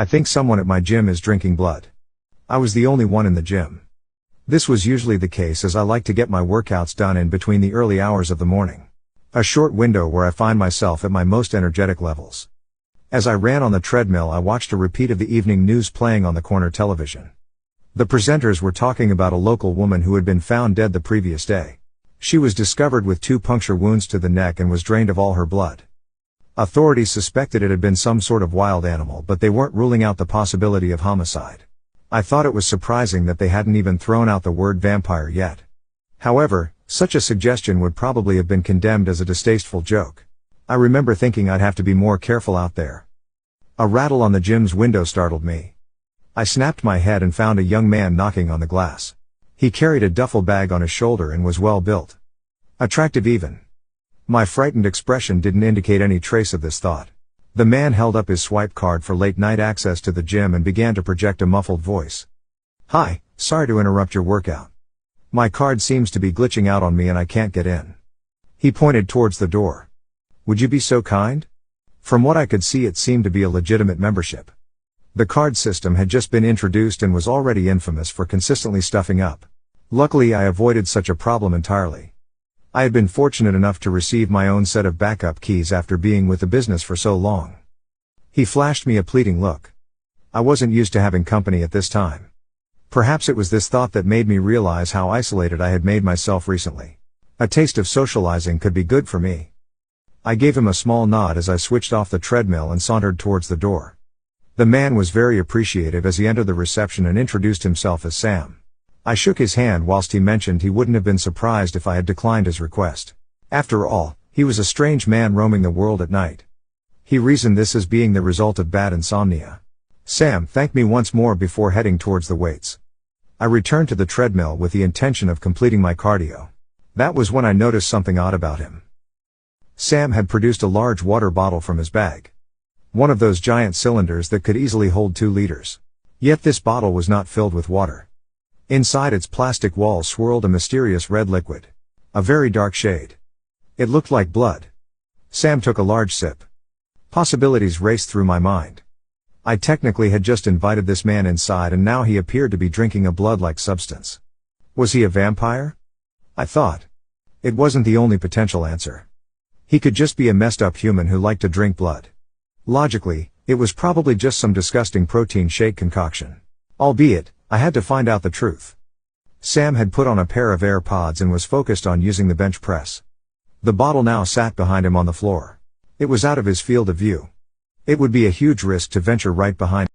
I think someone at my gym is drinking blood. I was the only one in the gym. This was usually the case as I like to get my workouts done in between the early hours of the morning. A short window where I find myself at my most energetic levels. As I ran on the treadmill, I watched a repeat of the evening news playing on the corner television. The presenters were talking about a local woman who had been found dead the previous day. She was discovered with 2 puncture wounds to the neck and was drained of all her blood. Authorities suspected it had been some sort of wild animal, but they weren't ruling out the possibility of homicide. I thought it was surprising that they hadn't even thrown out the word vampire yet. However, such a suggestion would probably have been condemned as a distasteful joke. I remember thinking I'd have to be more careful out there. A rattle on the gym's window startled me. I snapped my head and found a young man knocking on the glass. He carried a duffel bag on his shoulder and was well built. Attractive even. My frightened expression didn't indicate any trace of this thought. The man held up his swipe card for late-night access to the gym and began to project a muffled voice. "Hi, sorry to interrupt your workout. My card seems to be glitching out on me and I can't get in." He pointed towards the door. "Would you be so kind?" From what I could see, it seemed to be a legitimate membership. The card system had just been introduced and was already infamous for consistently stuffing up. Luckily, I avoided such a problem entirely. I had been fortunate enough to receive my own set of backup keys after being with the business for so long. He flashed me a pleading look. I wasn't used to having company at this time. Perhaps it was this thought that made me realize how isolated I had made myself recently. A taste of socializing could be good for me. I gave him a small nod as I switched off the treadmill and sauntered towards the door. The man was very appreciative as he entered the reception and introduced himself as Sam. I shook his hand whilst he mentioned he wouldn't have been surprised if I had declined his request. After all, he was a strange man roaming the world at night. He reasoned this as being the result of bad insomnia. Sam thanked me once more before heading towards the weights. I returned to the treadmill with the intention of completing my cardio. That was when I noticed something odd about him. Sam had produced a large water bottle from his bag. One of those giant cylinders that could easily hold 2 liters. Yet this bottle was not filled with water. Inside its plastic walls swirled a mysterious red liquid. A very dark shade. It looked like blood. Sam took a large sip. Possibilities raced through my mind. I technically had just invited this man inside and now he appeared to be drinking a blood-like substance. Was he a vampire? I thought. It wasn't the only potential answer. He could just be a messed up human who liked to drink blood. Logically, it was probably just some disgusting protein shake concoction. Albeit, I had to find out the truth. Sam had put on a pair of AirPods and was focused on using the bench press. The bottle now sat behind him on the floor. It was out of his field of view. It would be a huge risk to venture right behind